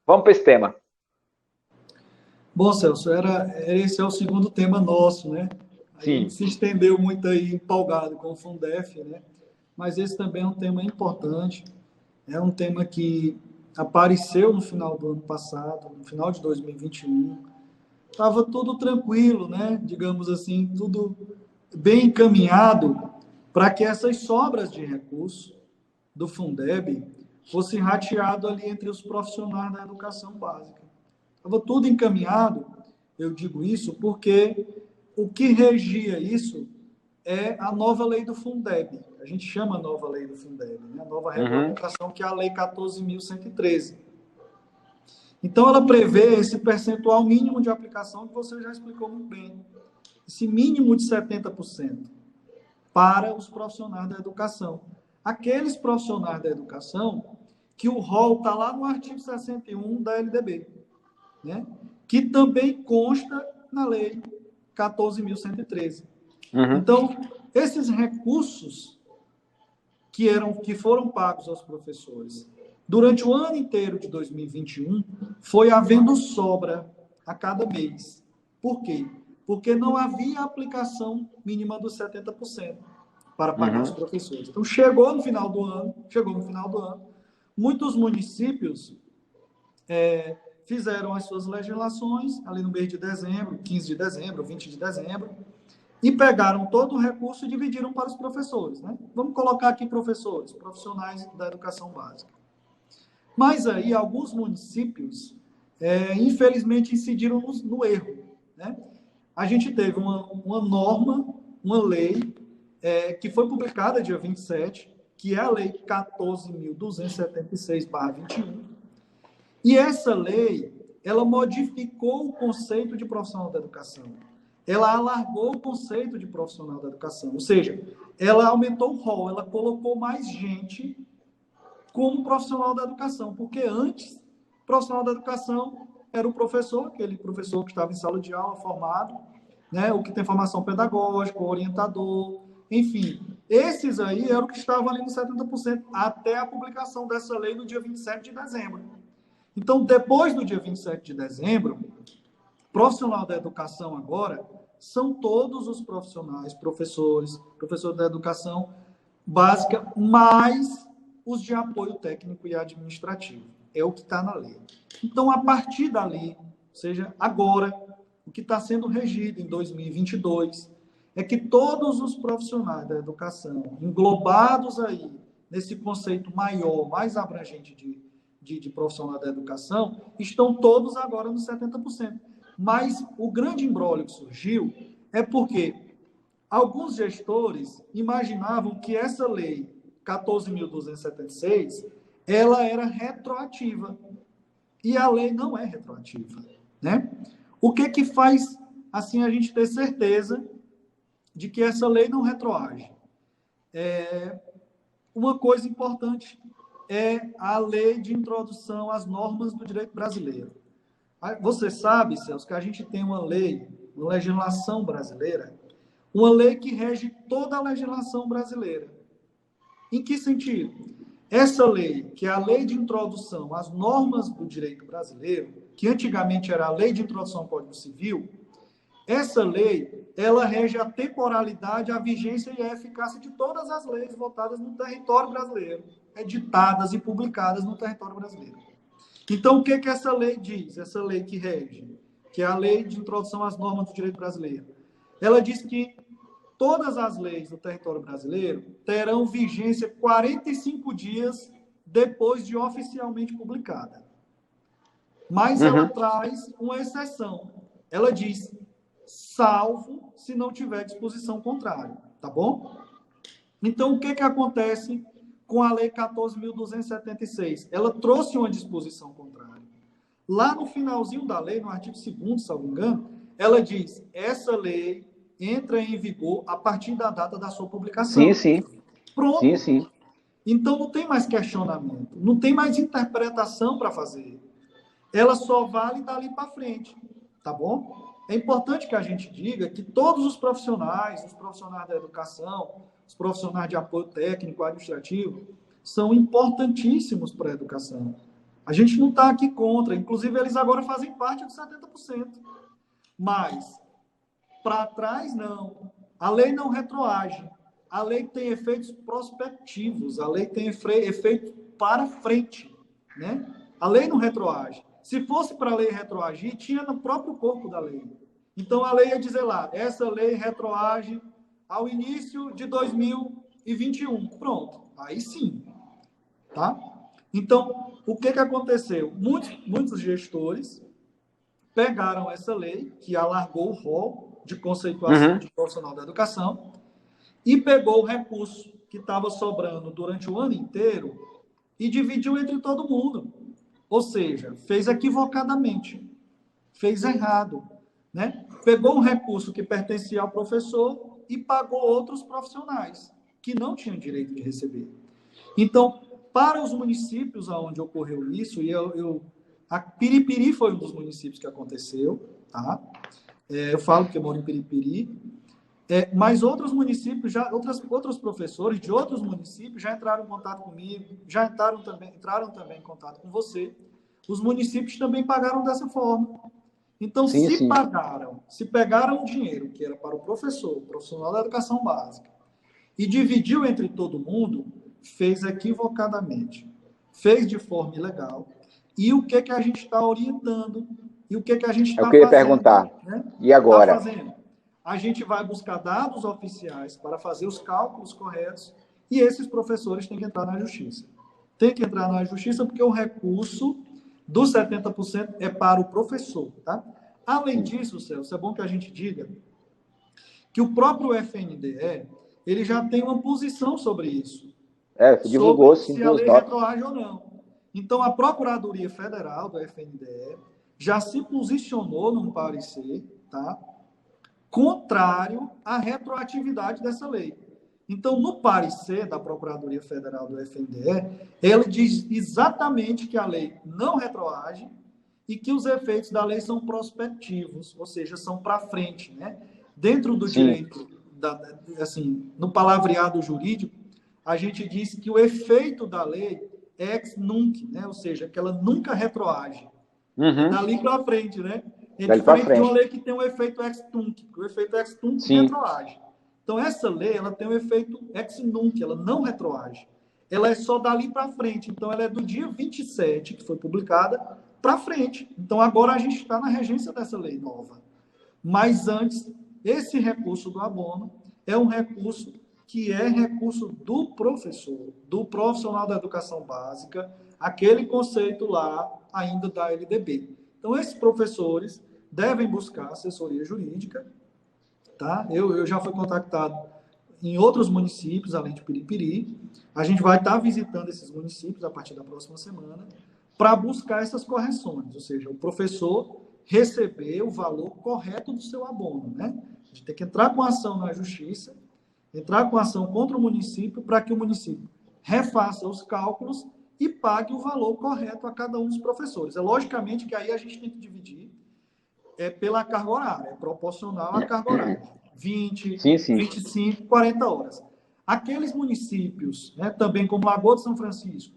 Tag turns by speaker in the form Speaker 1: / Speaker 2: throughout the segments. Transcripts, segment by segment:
Speaker 1: Vamos para esse tema.
Speaker 2: Bom, Celso, esse é o segundo tema nosso, né? A gente
Speaker 1: Sim.
Speaker 2: se estendeu muito aí, empolgado com o Fundef, né? Mas esse também é um tema importante, é um tema que apareceu no final do ano passado, no final de 2021. Estava tudo tranquilo, né? Digamos assim, tudo bem encaminhado para que essas sobras de recursos do Fundeb fossem rateado ali entre os profissionais da educação básica. Estava tudo encaminhado, eu digo isso porque o que regia isso é a nova lei do Fundeb. A gente chama a nova lei do Fundeb, né? A nova
Speaker 1: Uhum.
Speaker 2: regulamentação, que é a lei 14.113. Então, ela prevê esse percentual mínimo de aplicação que você já explicou muito bem. Esse mínimo de 70% para os profissionais da educação. Aqueles profissionais da educação que o rol está lá no artigo 61 da LDB, né? Que também consta na lei 14.113.
Speaker 1: Uhum.
Speaker 2: Então, esses recursos que foram pagos aos professores durante o ano inteiro de 2021, foi havendo sobra a cada mês. Por quê? Porque não havia aplicação mínima dos 70% para pagar os
Speaker 1: Uhum.
Speaker 2: professores. Então, chegou no final do ano, muitos municípios fizeram as suas legislações ali no mês de dezembro, 15 de dezembro, 20 de dezembro, e pegaram todo o recurso e dividiram para os professores. Né? Vamos colocar aqui professores, profissionais da educação básica. Mas aí alguns municípios, infelizmente, incidiram no erro. Né? A gente teve uma norma, uma lei, que foi publicada dia 27, que é a Lei 14.276/21, e essa lei, ela modificou o conceito de profissional da educação. Ela alargou o conceito de profissional da educação. Ou seja, ela aumentou o rol, ela colocou mais gente como profissional da educação. Porque antes, o profissional da educação era o professor, aquele professor que estava em sala de aula, formado, né, o que tem formação pedagógica, o orientador, enfim. Esses aí eram que estavam ali nos 70%, até a publicação dessa lei no dia 27 de dezembro. Então, depois do dia 27 de dezembro, profissional da educação agora são todos os profissionais, professores da educação básica, mais os de apoio técnico e administrativo. É o que está na lei. Então, a partir dali, ou seja, agora, o que está sendo regido em 2022 é que todos os profissionais da educação, englobados aí nesse conceito maior, mais abrangente de profissional da educação, estão todos agora nos 70%. Mas o grande imbróglio que surgiu é porque alguns gestores imaginavam que essa lei 14.276 ela era retroativa. E a lei não é retroativa. Né? O que faz assim a gente ter certeza de que essa lei não retroage? Uma coisa importante é a lei de introdução às normas do direito brasileiro. Você sabe, Celso, que a gente tem uma lei, uma legislação brasileira, uma lei que rege toda a legislação brasileira. Em que sentido? Essa lei, que é a lei de introdução às normas do direito brasileiro, que antigamente era a lei de introdução ao Código Civil, essa lei, ela rege a temporalidade, a vigência e a eficácia de todas as leis votadas no território brasileiro, editadas e publicadas no território brasileiro. Então, o que essa lei diz? Essa lei que rege, que é a lei de introdução às normas do direito brasileiro. Ela diz que todas as leis do território brasileiro terão vigência 45 dias depois de oficialmente publicada. Mas ela traz uma exceção. Ela diz, salvo se não tiver disposição contrária. Tá bom? Então, o que acontece com a Lei 14.276? Ela trouxe uma disposição contrária. Lá no finalzinho da lei, no artigo 2º, se não me engano, ela diz, essa lei entra em vigor a partir da data da sua publicação.
Speaker 1: Sim, sim.
Speaker 2: Pronto.
Speaker 1: Sim, sim.
Speaker 2: Então, não tem mais questionamento, não tem mais interpretação para fazer. Ela só vale dali para frente, tá bom? É importante que a gente diga que todos os profissionais da educação, os profissionais de apoio técnico, administrativo, são importantíssimos para a educação. A gente não está aqui contra. Inclusive, eles agora fazem parte dos 70%. Mas, para trás, não. A lei não retroage. A lei tem efeitos prospectivos. A lei tem efeito para frente. Né? A lei não retroage. Se fosse para a lei retroagir, tinha no próprio corpo da lei. Então, a lei ia dizer lá, essa lei retroage ao início de 2021. Pronto. Aí sim. Tá? Então, o que aconteceu? Muitos gestores pegaram essa lei, que alargou o rol de conceituação de profissional da educação, e pegou o recurso que estava sobrando durante o ano inteiro e dividiu entre todo mundo. Ou seja, fez equivocadamente, fez errado. Né? Pegou um recurso que pertencia ao professor e pagou outros profissionais que não tinham direito de receber. Então, para os municípios onde ocorreu isso, e a Piripiri foi um dos municípios que aconteceu, tá? Eu falo que eu moro em Piripiri, mas outros municípios, outros professores de outros municípios já entraram em contato comigo, já entraram também em contato com você. Os municípios também pagaram dessa forma. Então, se pegaram o dinheiro que era para o profissional da educação básica, e dividiu entre todo mundo, fez equivocadamente, fez de forma ilegal. E o que a gente está orientando? E o que a gente está fazendo?
Speaker 1: Eu queria perguntar. Né? E agora?
Speaker 2: A gente vai buscar dados oficiais para fazer os cálculos corretos e esses professores têm que entrar na justiça. Tem que entrar na justiça porque o recurso dos 70% é para o professor. Tá? Além disso, Celso, é bom que a gente diga que o próprio FNDE ele já tem uma posição sobre isso.
Speaker 1: Divulgou sim.
Speaker 2: Se a lei retroage ou não. Então, a Procuradoria Federal do FNDE já se posicionou num parecer, tá? Contrário à retroatividade dessa lei. Então, no parecer da Procuradoria Federal do FNDE, ele diz exatamente que a lei não retroage e que os efeitos da lei são prospectivos, ou seja, são para frente, né? Dentro do direito, no palavreado jurídico, a gente diz que o efeito da lei é ex nunc, né? Ou seja, que ela nunca retroage. Dali para frente, né? É diferente de uma lei que tem um efeito ex tunc, porque o efeito ex tunc retroage. Então, essa lei ela tem um efeito ex nunc, ela não retroage. Ela é só dali para frente. Então, ela é do dia 27, que foi publicada, para frente. Então, agora a gente está na regência dessa lei nova. Mas antes, esse recurso do abono é um recurso que é recurso do professor, do profissional da educação básica, aquele conceito lá ainda da LDB. Então, esses professores devem buscar assessoria jurídica, tá? Eu já fui contactado em outros municípios, além de Piripiri. A gente vai estar visitando esses municípios a partir da próxima semana para buscar essas correções, ou seja, o professor receber o valor correto do seu abono, né? A gente tem que entrar com ação na justiça, entrar com ação contra o município para que o município refaça os cálculos e pague o valor correto a cada um dos professores. É logicamente que aí a gente tem que dividir pela carga horária, é proporcional à carga horária. 20, 25, 40 horas. Aqueles municípios, né, também como Lagoa de São Francisco,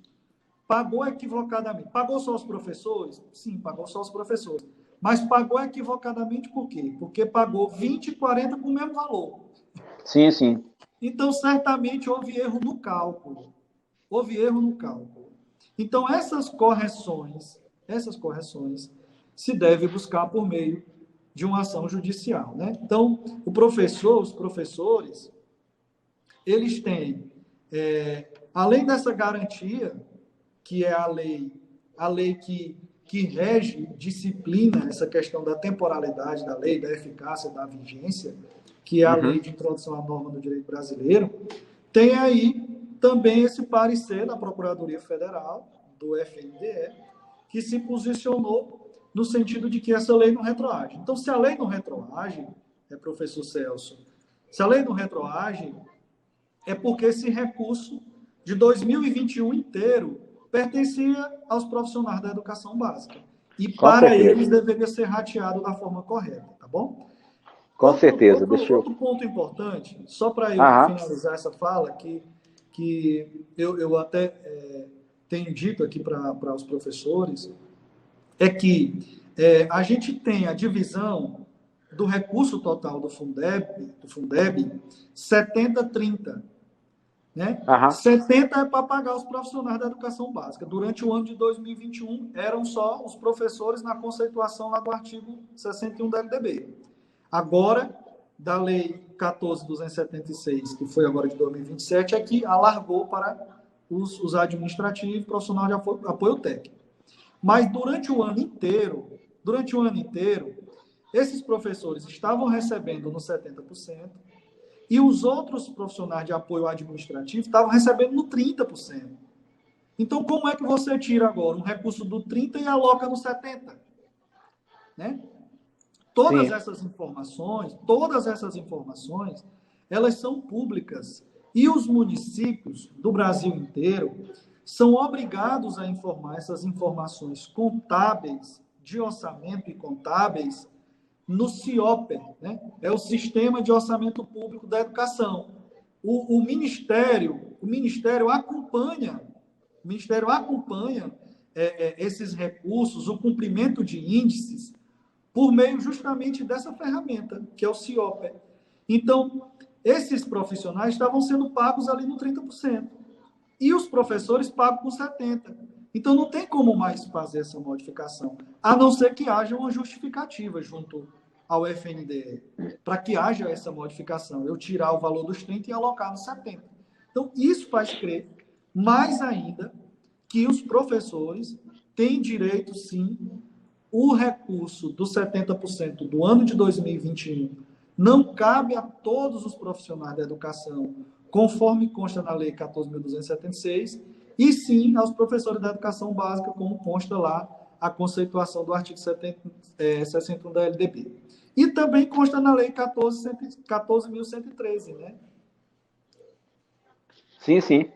Speaker 2: pagou equivocadamente. Pagou só os professores? Sim, pagou só os professores. Mas pagou equivocadamente por quê? Porque pagou 20 e 40 com o mesmo valor.
Speaker 1: Sim.
Speaker 2: Então, certamente houve erro no cálculo. Então, essas correções se deve buscar por meio de uma ação judicial, né? Então, os professores, eles têm, além dessa garantia, que é a lei que rege, disciplina essa questão da temporalidade da lei, da eficácia, da vigência, que é a lei de introdução à norma do direito brasileiro, tem aí também esse parecer da Procuradoria Federal, do FNDE, que se posicionou no sentido de que essa lei não retroage. Então, se a lei não retroage, professor Celso, se a lei não retroage, é porque esse recurso de 2021 inteiro pertencia aos profissionais da educação básica. E para eles deveria ser rateado da forma correta, tá bom?
Speaker 1: Com certeza.
Speaker 2: Outro ponto importante, só para eu finalizar essa fala, que eu até tenho dito aqui para os professores é que a gente tem a divisão do recurso total do Fundeb 70-30. Né? 70 é para pagar os profissionais da educação básica. Durante o ano de 2021, eram só os professores na conceituação lá do artigo 61 da LDB. Agora, da Lei 14.276, que foi agora de 2027, é que alargou para os administrativos, profissional de apoio técnico. Mas durante o ano inteiro, esses professores estavam recebendo no 70%, e os outros profissionais de apoio administrativo estavam recebendo no 30%. Então, como é que você tira agora um recurso do 30% e aloca no 70%? Né? Todas essas informações, elas são públicas. E os municípios do Brasil inteiro são obrigados a informar essas informações contábeis, de orçamento e contábeis, no CIOPER, né? É o Sistema de Orçamento Público da Educação. O Ministério acompanha esses recursos, o cumprimento de índices, por meio justamente dessa ferramenta, que é o CIOPER. Então, esses profissionais estavam sendo pagos ali no 30%, e os professores pagam com 70%. Então, não tem como mais fazer essa modificação, a não ser que haja uma justificativa junto ao FNDE, para que haja essa modificação, eu tirar o valor dos 30 e alocar nos 70. Então, isso faz crer, mais ainda, que os professores têm direito, sim, o recurso dos 70% do ano de 2021 não cabe a todos os profissionais da educação, conforme consta na Lei 14.276, e sim aos professores da educação básica, como consta lá a conceituação do artigo 61 da LDB. E também consta na Lei 14.113, né?
Speaker 1: Sim, sim.